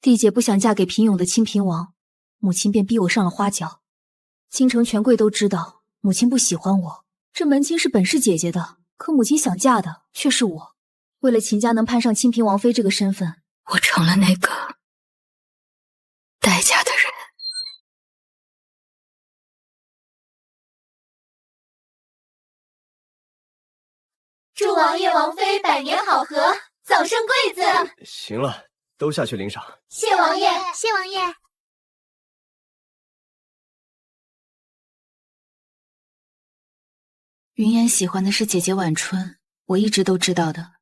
弟姐不想嫁给平庸的清平王，母亲便逼我上了花轿。京城权贵都知道母亲不喜欢我，这门亲是本是姐姐的，可母亲想嫁的却是我。为了秦家能攀上清平王妃这个身份，我成了那个待嫁的人。祝王爷王妃百年好合，早生贵子。行了，都下去领赏。谢王爷，谢王爷。云烟喜欢的是姐姐晚春，我一直都知道的。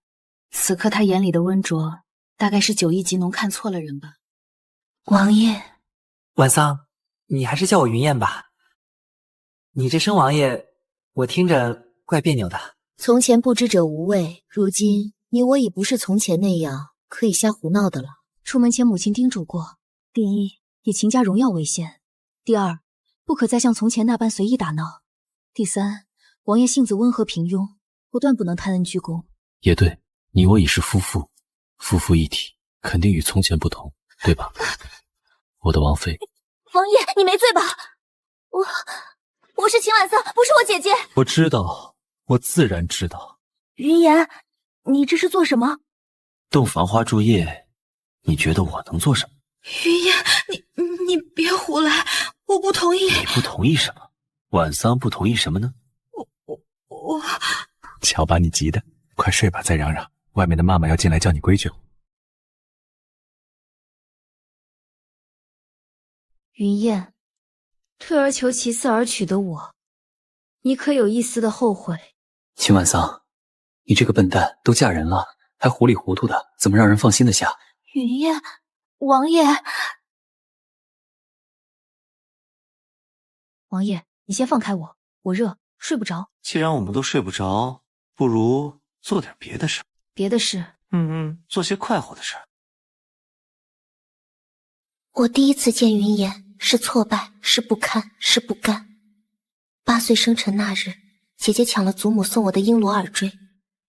此刻她眼里的温灼，大概是9亿级农看错了人吧。王爷，晚桑，你还是叫我云燕吧。你这声王爷，我听着怪别扭的。从前不知者无畏，如今你我已不是从前那样可以瞎胡闹的了。出门前母亲叮嘱过：第一，以秦家荣耀为先；第二，不可再像从前那般随意打闹；第三，王爷性子温和平庸，我断不能贪恩居功。也对，你我已是夫妇，夫妇一体，肯定与从前不同，对吧？我的王妃。王爷，你没醉吧？我是秦婉桑，不是我姐姐。我知道，我自然知道。云言，你这是做什么？洞房花烛夜，你觉得我能做什么？云烟，你别胡来，我不同意。你不同意什么？婉桑不同意什么呢？我瞧把你急的，快睡吧，再嚷嚷，外面的妈妈要进来叫你规矩了。云燕，退而求其次而娶的我，你可有一丝的后悔？秦婉桑，你这个笨蛋，都嫁人了，还糊里糊涂的，怎么让人放心得下？云燕，王爷，王爷，你先放开我，我热，睡不着。既然我们都睡不着，不如做点别的事。别的事？做些快活的事。我第一次见云言，是挫败，是不堪，是不甘。8岁生辰那日，姐姐抢了祖母送我的璎珞耳坠，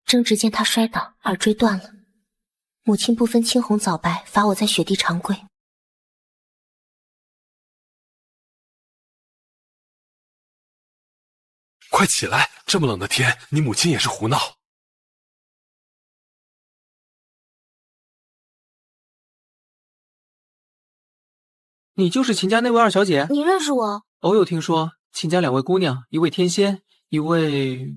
争执间她摔倒，耳坠断了。母亲不分青红皂白，罚我在雪地长跪。快起来！这么冷的天，你母亲也是胡闹。你就是秦家那位二小姐？你认识我？偶有听说，秦家2位姑娘，一位天仙，一位……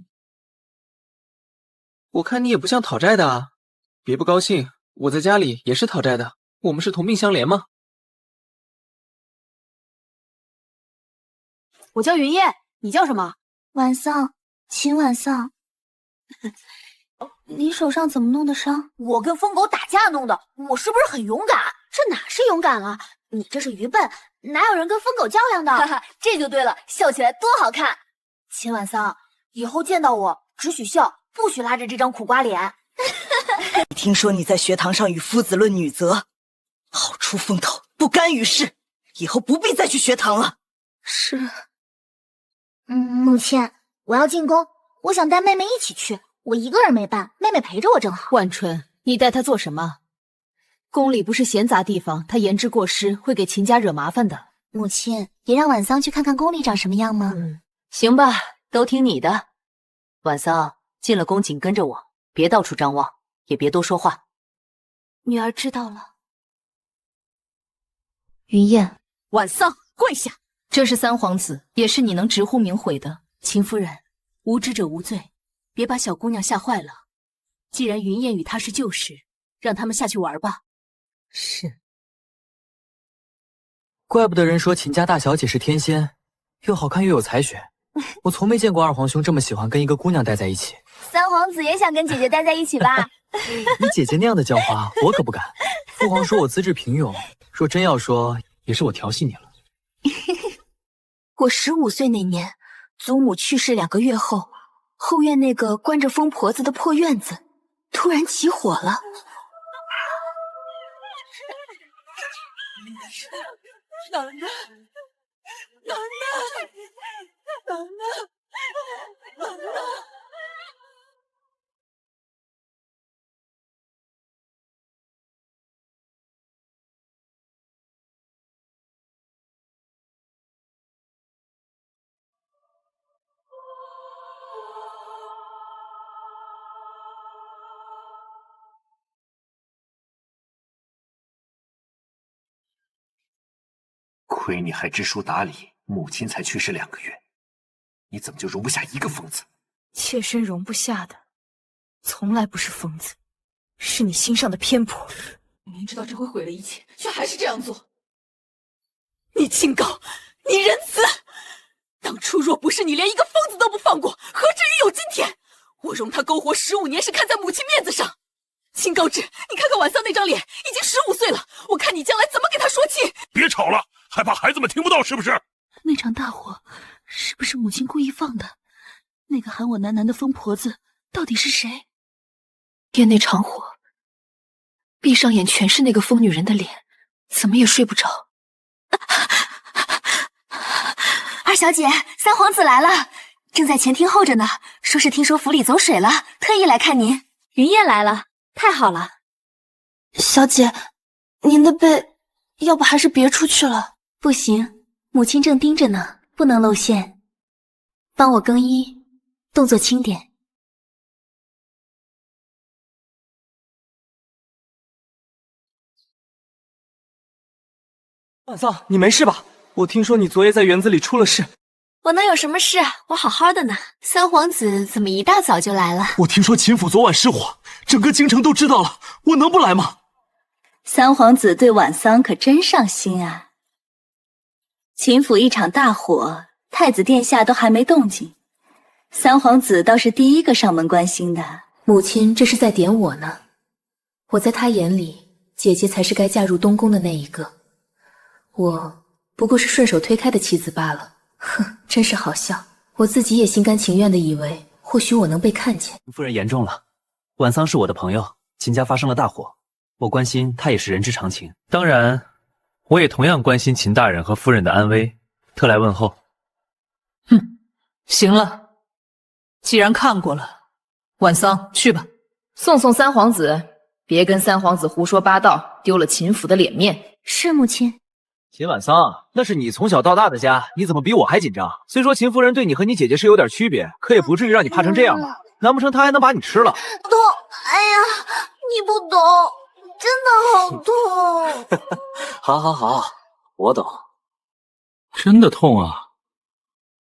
我看你也不像讨债的啊。别不高兴，我在家里也是讨债的，我们是同病相怜嘛。我叫云燕，你叫什么？婉桑，秦婉桑。你手上怎么弄的伤？我跟疯狗打架弄的，我是不是很勇敢？这哪是勇敢啊！你这是愚笨，哪有人跟疯狗较量的？哈哈，这就对了，笑起来多好看！秦婉桑，以后见到我只许笑，不许拉着这张苦瓜脸。听说你在学堂上与夫子论女则，好出风头，不干于事，以后不必再去学堂了。是。母亲，我要进宫，我想带妹妹一起去，我一个人没伴，妹妹陪着我正好。万春，你带她做什么？宫里不是闲杂地方，她言之过失，会给秦家惹麻烦的。母亲，也让婉桑去看看宫里长什么样吗？行吧，都听你的。婉桑，进了宫紧跟着我，别到处张望，也别多说话。女儿知道了。云燕，婉桑，跪下！这是三皇子，也是你能直呼名讳的。秦夫人，无知者无罪，别把小姑娘吓坏了。既然云燕与她是旧识，让他们下去玩吧。是。怪不得人说秦家大小姐是天仙，又好看又有才学。我从没见过二皇兄这么喜欢跟一个姑娘待在一起。三皇子也想跟姐姐待在一起吧？你姐姐那样的叫花，我可不敢。父皇说我资质平庸，若真要说，也是我调戏你了。我15岁那年，祖母去世2个月后，后院那个关着疯婆子的破院子突然起火了。奶奶，奶奶，奶奶，奶奶。亏你还知书达理，母亲才去世2个月，你怎么就容不下一个疯子？妾身容不下的，从来不是疯子，是你心上的偏颇。明知道这会毁了一切，却还是这样做。你清高，你仁慈。当初若不是你连一个疯子都不放过，何至于有今天？我容他苟活15年，是看在母亲面子上。清高志，你看看晚桑那张脸，已经15岁了，我看你将来怎么给他说亲。别吵了，还怕孩子们听不到是不是？那场大火是不是母亲故意放的？那个喊我楠楠的疯婆子到底是谁？爹，那场火，闭上眼全是那个疯女人的脸，怎么也睡不着。二小姐，三皇子来了，正在前厅候着呢，说是听说府里走水了，特意来看您。云燕来了，太好了。小姐，您的背，要不还是别出去了。不行，母亲正盯着呢，不能露馅。帮我更衣，动作轻点。晚桑，你没事吧？我听说你昨夜在园子里出了事。我能有什么事？我好好的呢。三皇子怎么一大早就来了？我听说秦府昨晚失火，整个京城都知道了，我能不来吗？三皇子对晚桑可真上心啊！秦府一场大火，太子殿下都还没动静，三皇子倒是第一个上门关心的。母亲这是在点我呢。我在他眼里，姐姐才是该嫁入东宫的那一个。我不过是顺手推开的妻子罢了。哼，真是好笑。我自己也心甘情愿地以为，或许我能被看见。夫人言重了，晚桑是我的朋友，秦家发生了大火，我关心他也是人之常情。当然，我也同样关心秦大人和夫人的安危，特来问候。哼，行了，既然看过了，晚桑去吧，送送三皇子，别跟三皇子胡说八道，丢了秦府的脸面。是母亲。秦晚桑，那是你从小到大的家，你怎么比我还紧张？虽说秦夫人对你和你姐姐是有点区别，可也不至于让你怕成这样吧？难不成她还能把你吃了？痛！哎呀，你不懂，真的好痛！好好好，我懂。真的痛啊！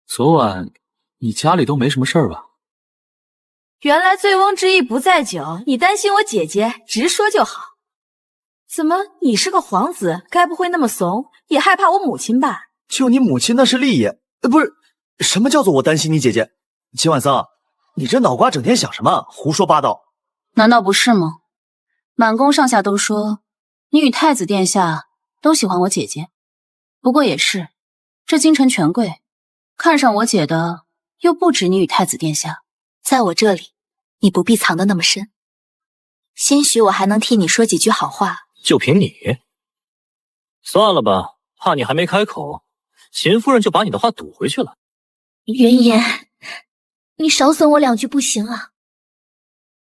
昨晚你家里都没什么事儿吧？原来醉翁之意不在酒，你担心我姐姐，直说就好。怎么，你是个皇子，该不会那么怂，也害怕我母亲吧？就你母亲那是利益，不是，什么叫做我担心你姐姐？秦晚桑，你这脑瓜整天想什么？胡说八道！难道不是吗？满宫上下都说你与太子殿下都喜欢我姐姐，不过也是，这京城权贵看上我姐的又不止你与太子殿下。在我这里，你不必藏得那么深，兴许我还能替你说几句好话。就凭你？算了吧，怕你还没开口，秦夫人就把你的话堵回去了。云言，你少损我2句不行啊？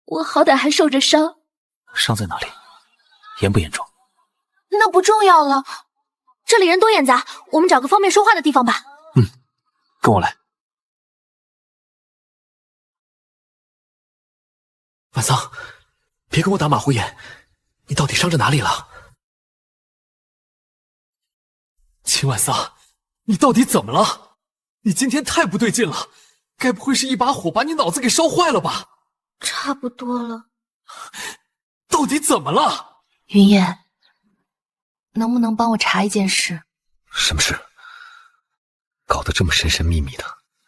我好歹还受着伤。伤在哪里？严不严重？那不重要了。这里人多眼杂，我们找个方便说话的地方吧。跟我来。晚桑，别跟我打马虎眼，你到底伤着哪里了？秦晚桑，你到底怎么了？你今天太不对劲了，该不会是一把火把你脑子给烧坏了吧？差不多了。到底怎么了？云燕，能不能帮我查一件事？什么事？搞得这么神神秘秘的。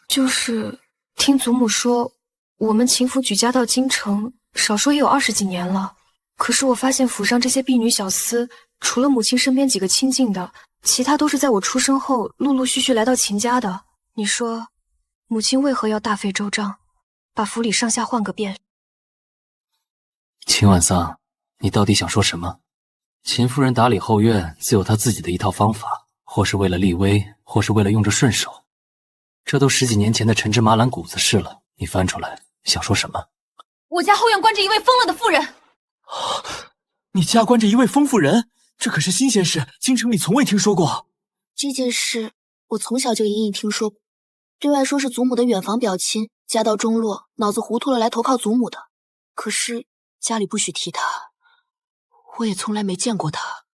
就是听祖母说，我们秦府举家到京城，少说也有20几年了。可是我发现府上这些婢女小厮，除了母亲身边几个亲近的，其他都是在我出生后陆陆续续来到秦家的。你说，母亲为何要大费周章，把府里上下换个遍？秦晚桑，你到底想说什么？秦夫人打理后院自有她自己的一套方法，或是为了立威，或是为了用着顺手，这都10几年前的陈芝麻烂谷子事了。你翻出来想说什么？我家后院关着一位疯了的妇人。你家关着一位疯妇人？这可是新鲜事，京城里从未听说过。这件事我从小就隐隐听说过，对外说是祖母的远房表亲，家道中落，脑子糊涂了来投靠祖母的。可是家里不许提他，我也从来没见过他。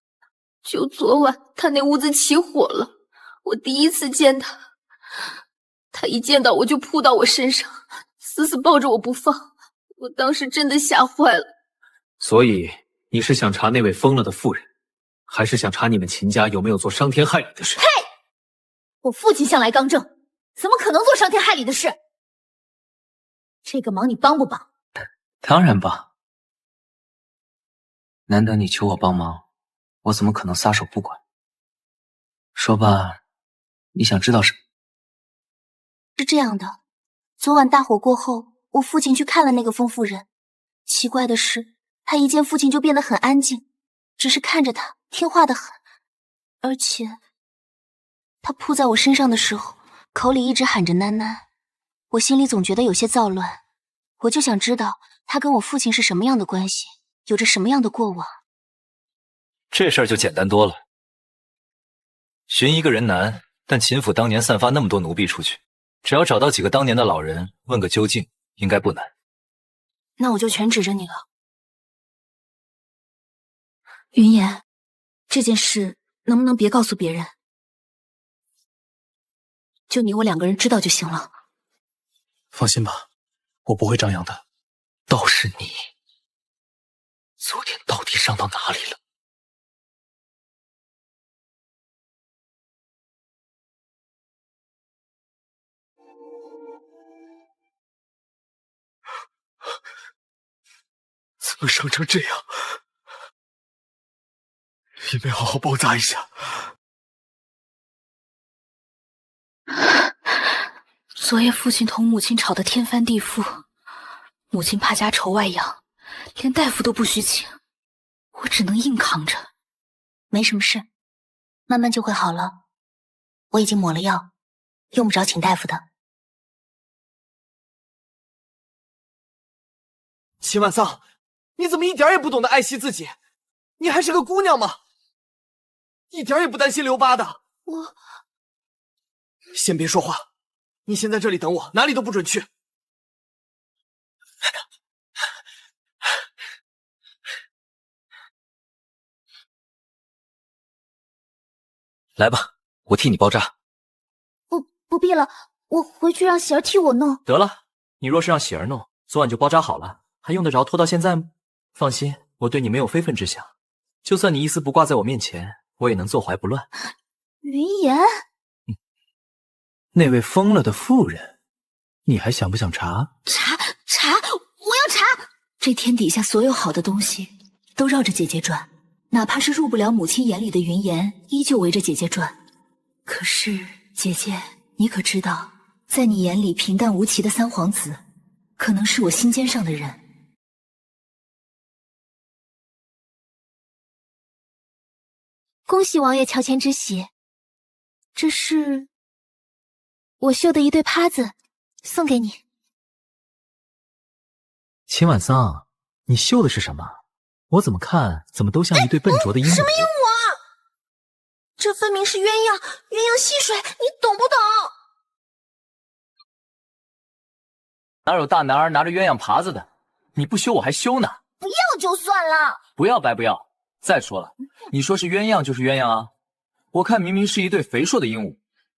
就昨晚他那屋子起火了，我第一次见他，他一见到我就扑到我身上，死死抱着我不放，我当时真的吓坏了。所以你是想查那位疯了的妇人，还是想查你们秦家有没有做伤天害理的事？嘿，我父亲向来刚正，怎么可能做伤天害理的事？这个忙你帮不帮？当然帮。难得你求我帮忙，我怎么可能撒手不管？说吧，你想知道什么？是这样的，昨晚大火过后，我父亲去看了那个疯妇人。奇怪的是，他一见父亲就变得很安静，只是看着他，听话得很。而且，他扑在我身上的时候，口里一直喊着囡囡，我心里总觉得有些躁乱。我就想知道他跟我父亲是什么样的关系，有着什么样的过往。这事儿就简单多了。寻一个人难，但秦府当年散发那么多奴婢出去，只要找到几个当年的老人，问个究竟，应该不难。那我就全指着你了。云言，这件事能不能别告诉别人？就你我2个人知道就行了。放心吧，我不会张扬的。倒是你，昨天到底上到哪里了？怎么伤成这样？也没好好包扎一下。昨夜父亲同母亲吵得天翻地覆，母亲怕家丑外扬，连大夫都不许请，我只能硬扛着。没什么事，慢慢就会好了。我已经抹了药，用不着请大夫的。秦晚桑，你怎么一点也不懂得爱惜自己？你还是个姑娘吗？一点也不担心留疤的。我……先别说话，你先在这里等我，哪里都不准去。来吧，我替你包扎。不必了，我回去让喜儿替我弄。得了，你若是让喜儿弄，昨晚就包扎好了，还用得着拖到现在吗？放心，我对你没有非分之想，就算你一丝不挂在我面前，我也能坐怀不乱。云言，那位疯了的妇人，你还想不想查？查，我要查！这天底下所有好的东西都绕着姐姐转，哪怕是入不了母亲眼里的云言，依旧围着姐姐转。可是姐姐，你可知道，在你眼里平淡无奇的三皇子，可能是我心尖上的人。恭喜王爷乔迁之喜，这是我绣的一对帕子，送给你。秦晚桑，你绣的是什么？我怎么看怎么都像一对笨拙的鹦鹉。什么鹦鹉啊？这分明是鸳鸯戏水，你懂不懂？哪有大男儿拿着鸳鸯耙子的？你不修我还修呢。不要就算了，不要白不要。再说了，你说是鸳鸯就是鸳鸯啊，我看明明是一对肥硕的鹦鹉，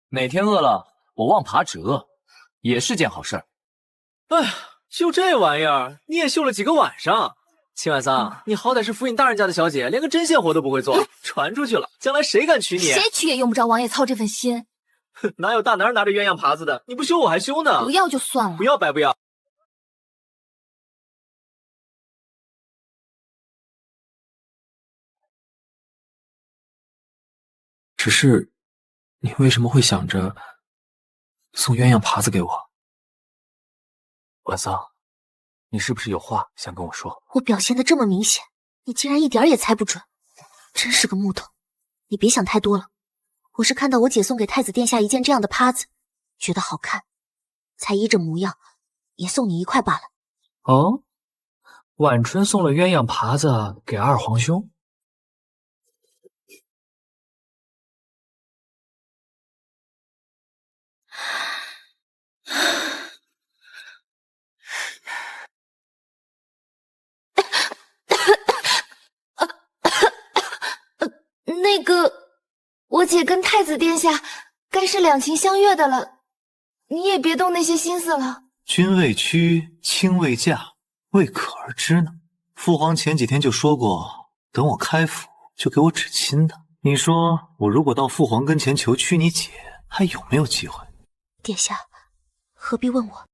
哪天饿了我望爬止饿，也是件好事儿。哎呀，就这玩意儿你也绣了几个晚上？秦晚桑，你好歹是府尹大人家的小姐，连个针线活都不会做，传出去了，将来谁敢娶你？谁娶也用不着王爷操这份心。哪有大男人拿着鸳鸯耙子的？你不修我还修呢。不要就算了，不要白不要。只是，你为什么会想着送鸳鸯耙子给我？晚桑，你是不是有话想跟我说？我表现的这么明显，你竟然一点也猜不准，真是个木头。你别想太多了，我是看到我姐送给太子殿下一件这样的帕子，觉得好看，才依着模样，也送你一块罢了。哦，晚春送了鸳鸯耙子给二皇兄。那个，我姐跟太子殿下该是两情相悦的了，你也别动那些心思了。君未娶，卿未嫁，未可而知呢。父皇前几天就说过，等我开府就给我指亲的。你说我如果到父皇跟前求娶你姐，还有没有机会？殿下，何必问我？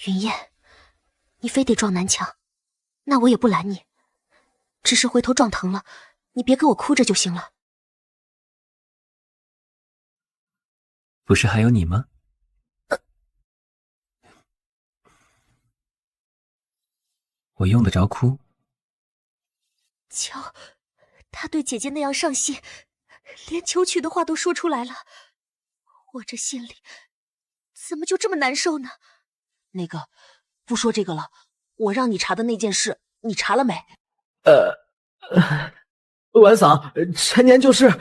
云燕，你非得撞南墙，那我也不拦你，只是回头撞疼了，你别给我哭着就行了。不是还有你吗？我用得着哭？瞧，他对姐姐那样上心，连求娶的话都说出来了，我这心里怎么就这么难受呢？那个，不说这个了，我让你查的那件事，你查了没？婉嫂，陈年旧事，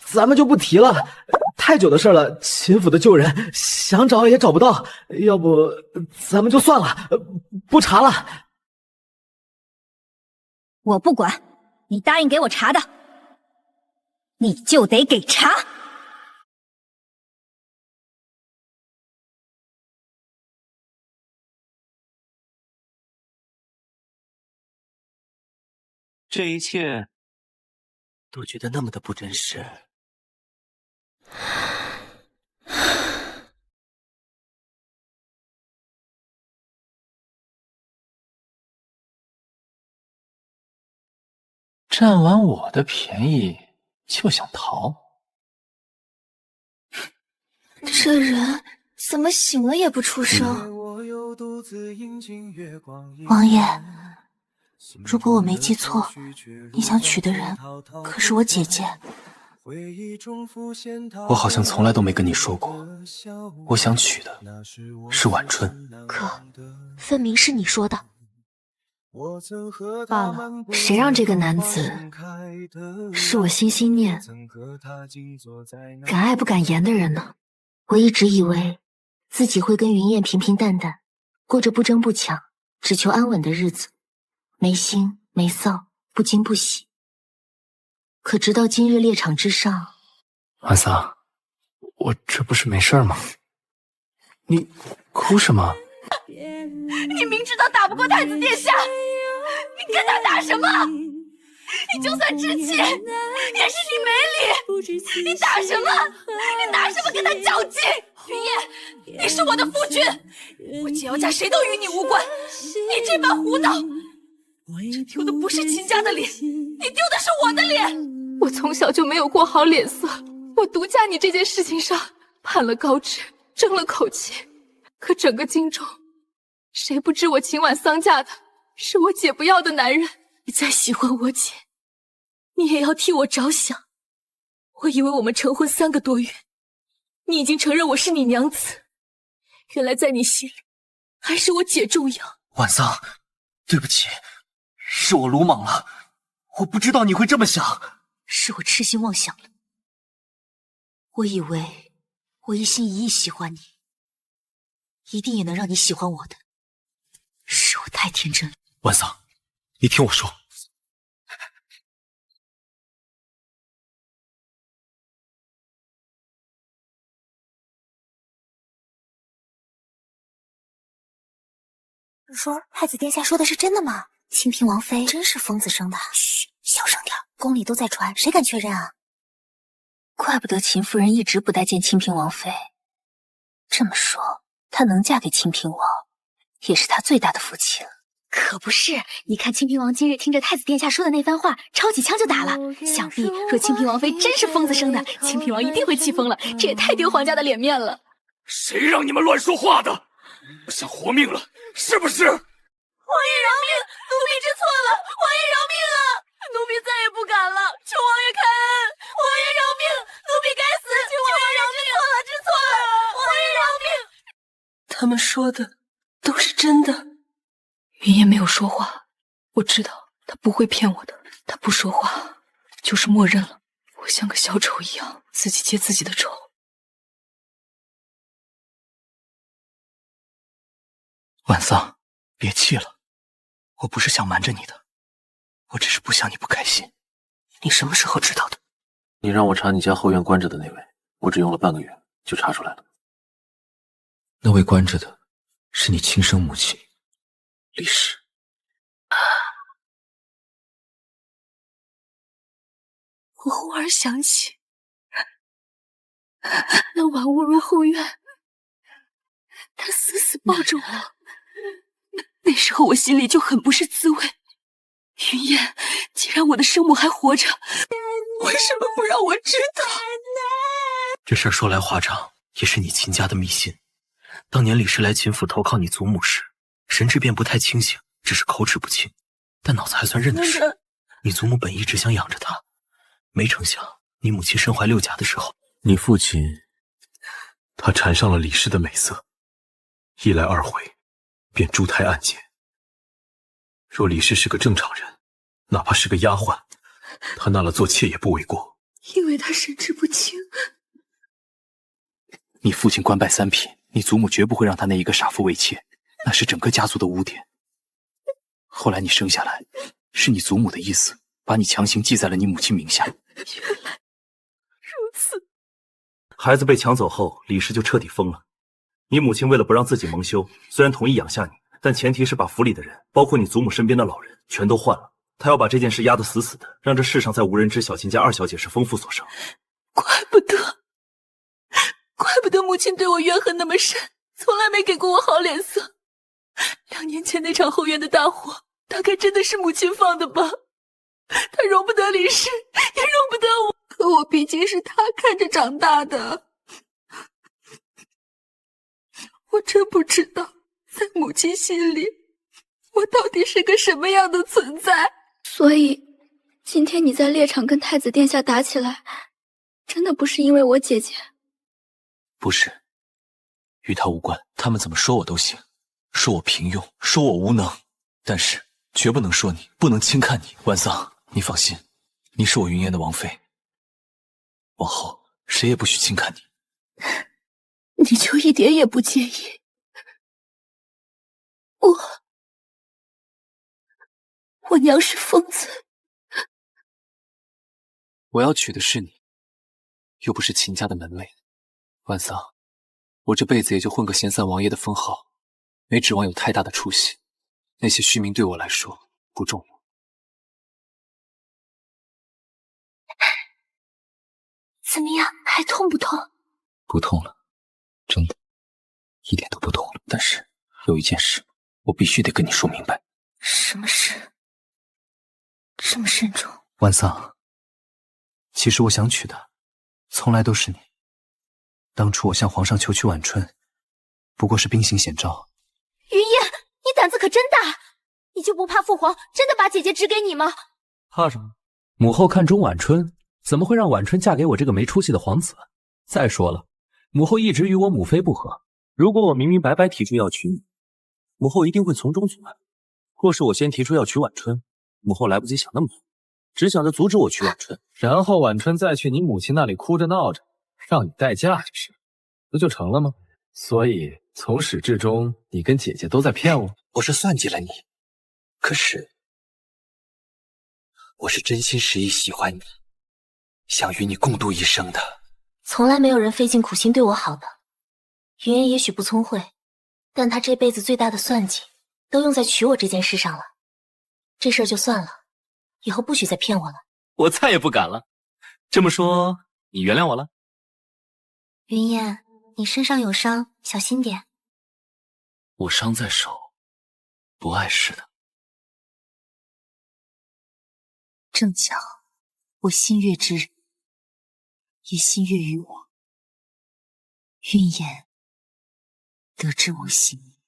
咱们就不提了。太久的事了，秦府的旧人想找也找不到，要不咱们就算了，不查了。我不管，你答应给我查的，你就得给查。这一切都觉得那么的不真实。占完我的便宜就想逃？这人怎么醒了也不出声？王爷，如果我没记错，你想娶的人可是我姐姐。我好像从来都没跟你说过，我想娶的是晚春。可分明是你说的。罢了，谁让这个男子是我心心念、敢爱不敢言的人呢？我一直以为自己会跟云燕平平淡淡，过着不争不抢，只求安稳的日子，没心没臊，不惊不喜。可直到今日猎场之上，婉桑，我这不是没事吗？你哭什么？你明知道打不过太子殿下，你跟他打什么？你就算知气，也是你没理。你打什么？你拿什么跟他较劲？云燕，你是我的夫君，我姐要嫁谁都与你无关。你这般胡闹，这丢的不是秦家的脸，你丢的是我的脸。我从小就没有过好脸色，我独嫁你这件事情上攀了高枝，争了口气。可整个京中，谁不知我秦婉桑嫁的是我姐不要的男人？你再喜欢我姐，你也要替我着想。我以为我们成婚3个多月，你已经承认我是你娘子，原来在你心里还是我姐重要。婉桑，对不起，是我鲁莽了，我不知道你会这么想。是我痴心妄想了。我以为我一心一意喜欢你，一定也能让你喜欢我的，是我太天真了。婉桑，你听我说。说太子殿下说的是真的吗？清平王妃真是疯子生的？嘘，小声点，宫里都在传，谁敢确认啊？怪不得秦夫人一直不待见清平王妃。这么说，她能嫁给清平王，也是她最大的福气了。可不是，你看清平王今日听着太子殿下说的那番话，抄起枪就打了。想必若清平王妃真是疯子生的，清平王一定会气疯了，这也太丢皇家的脸面了。谁让你们乱说话的？想活命了，是不是？王爷饶命，奴婢知错了，王爷饶命啊！奴婢再也不敢了，求王爷开恩！王爷饶命，奴婢该死，求王爷饶命！知错了，王爷饶命！他们说的都是真的。云烟没有说话，我知道他不会骗我的，他不说话就是默认了，我像个小丑一样自己接自己的仇。婉桑，别气了，我不是想瞒着你的，我只是不想你不开心。你什么时候知道的？你让我查你家后院关着的那位，我只用了半个月就查出来了。那位关着的是你亲生母亲，李氏。我忽而想起，那晚误入后院，他死死抱着我，那时候我心里就很不是滋味。云烟，既然我的生母还活着，为什么不让我知道？这事儿说来话长，也是你秦家的迷信。当年李氏来秦府投靠你祖母时，神志便不太清醒，只是口齿不清，但脑子还算认得事。你祖母本一直想养着他，没成想你母亲身怀6甲的时候，你父亲他缠上了李氏的美色，一来二回便珠胎暗结。若李氏是个正常人，哪怕是个丫鬟，他纳了做妾也不为过。因为他神志不清。你父亲官拜3品，你祖母绝不会让他那一个傻妇为妾，那是整个家族的污点。后来你生下来，是你祖母的意思，把你强行记在了你母亲名下。原来如此。孩子被抢走后，李氏就彻底疯了。你母亲为了不让自己蒙羞，虽然同意养下你，但前提是把府里的人，包括你祖母身边的老人，全都换了。她要把这件事压得死死的，让这世上再无人知晓秦家2小姐是疯妇所生。怪不得母亲对我怨恨那么深，从来没给过我好脸色。2年前那场后院的大火，大概真的是母亲放的吧。她容不得李氏，也容不得我，可我毕竟是她看着长大的。我真不知道，在母亲心里，我到底是个什么样的存在。所以，今天你在猎场跟太子殿下打起来，真的不是因为我姐姐？不是，与他无关。他们怎么说我都行，说我平庸，说我无能，但是绝不能说你，不能轻看你。晚桑，你放心，你是我云烟的王妃，往后谁也不许轻看你。你就一点也不介意？我娘是疯子。我要娶的是你，又不是秦家的门楣。万桑，我这辈子也就混个闲散王爷的封号，没指望有太大的出息。那些虚名对我来说不重要。怎么样，还痛不痛？不痛了，真的，一点都不痛了。但是有一件事，我必须得跟你说明白。什么事？这么慎重？万桑，其实我想娶的，从来都是你。当初我向皇上求娶婉春，不过是兵行险招。云烟，你胆子可真大！你就不怕父皇真的把姐姐指给你吗？怕什么？母后看中婉春，怎么会让婉春嫁给我这个没出息的皇子？再说了，母后一直与我母妃不和，如果我明明白白提出要娶你，母后一定会从中阻拦。若是我先提出要娶婉春，母后来不及想那么多，只想着阻止我娶婉春，然后婉春再去你母亲那里哭着闹着，让你代嫁，这事不就成了吗？所以从始至终，你跟姐姐都在骗我。我是算计了你，可是我是真心实意喜欢你，想与你共度一生的。从来没有人费尽苦心对我好的。云烟也许不聪慧，但她这辈子最大的算计都用在娶我这件事上了。这事儿就算了，以后不许再骗我了。我再也不敢了。这么说，你原谅我了？云烟，你身上有伤，小心点。我伤在手，不碍事的。正巧，我心悦之人，也心悦于我。云烟，得知我心意。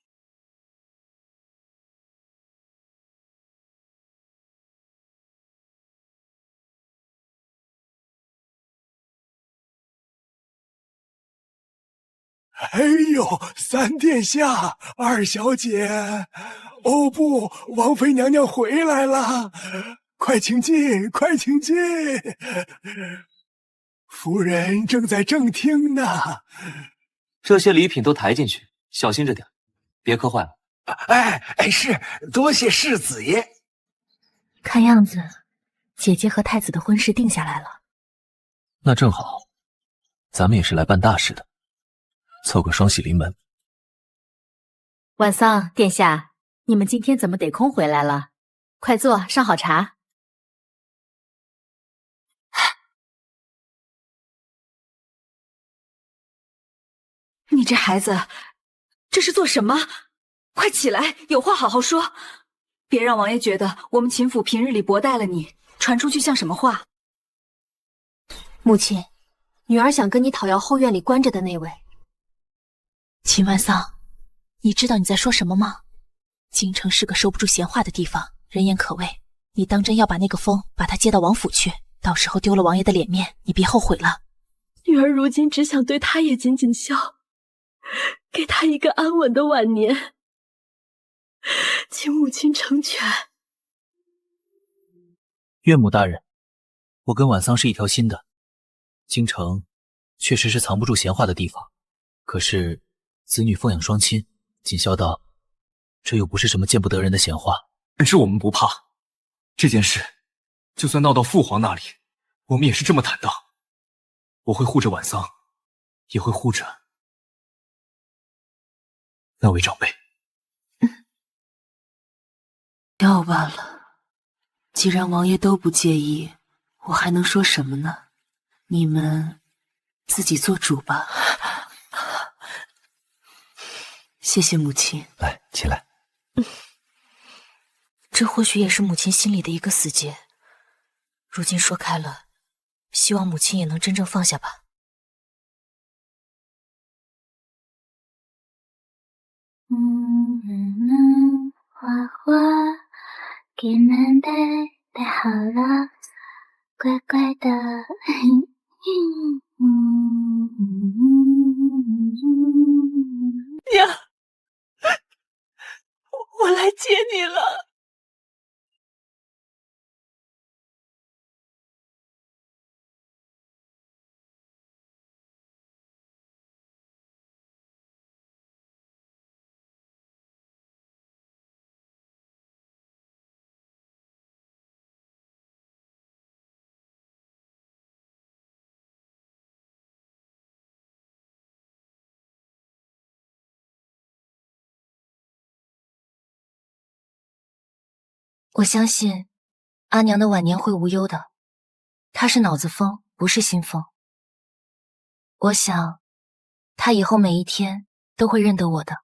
哎呦，三殿下，二小姐，哦不，王妃娘娘回来了，快请进，快请进。夫人正在正厅呢。这些礼品都抬进去，小心着点，别磕坏了。哎，是，多谢世子爷。看样子，姐姐和太子的婚事定下来了。那正好，咱们也是来办大事的，凑个双喜临门。晚桑殿下，你们今天怎么得空回来了？快坐，上好茶。你这孩子，这是做什么？快起来，有话好好说，别让王爷觉得我们秦府平日里薄待了你，传出去像什么话？母亲，女儿想跟你讨要后院里关着的那位。秦万桑，你知道你在说什么吗？京城是个收不住闲话的地方，人言可畏。你当真要把那个风把他接到王府去，到时候丢了王爷的脸面，你别后悔了。女儿如今只想对他也尽尽孝，给他一个安稳的晚年，请母亲成全。岳母大人，我跟婉桑是一条心的。京城确实是藏不住闲话的地方，可是子女奉养双亲，尽孝道，这又不是什么见不得人的闲话。但是我们不怕，这件事就算闹到父皇那里，我们也是这么坦荡。我会护着婉桑，也会护着那位长辈。要罢了，既然王爷都不介意，我还能说什么呢？你们自己做主吧。谢谢母亲。来，起来。这或许也是母亲心里的一个死结，如今说开了，希望母亲也能真正放下吧。花花给男的戴好了，乖乖的。娘，我来接你了。我相信阿娘的晚年会无忧的，她是脑子疯，不是心疯。我想她以后每一天都会认得我的。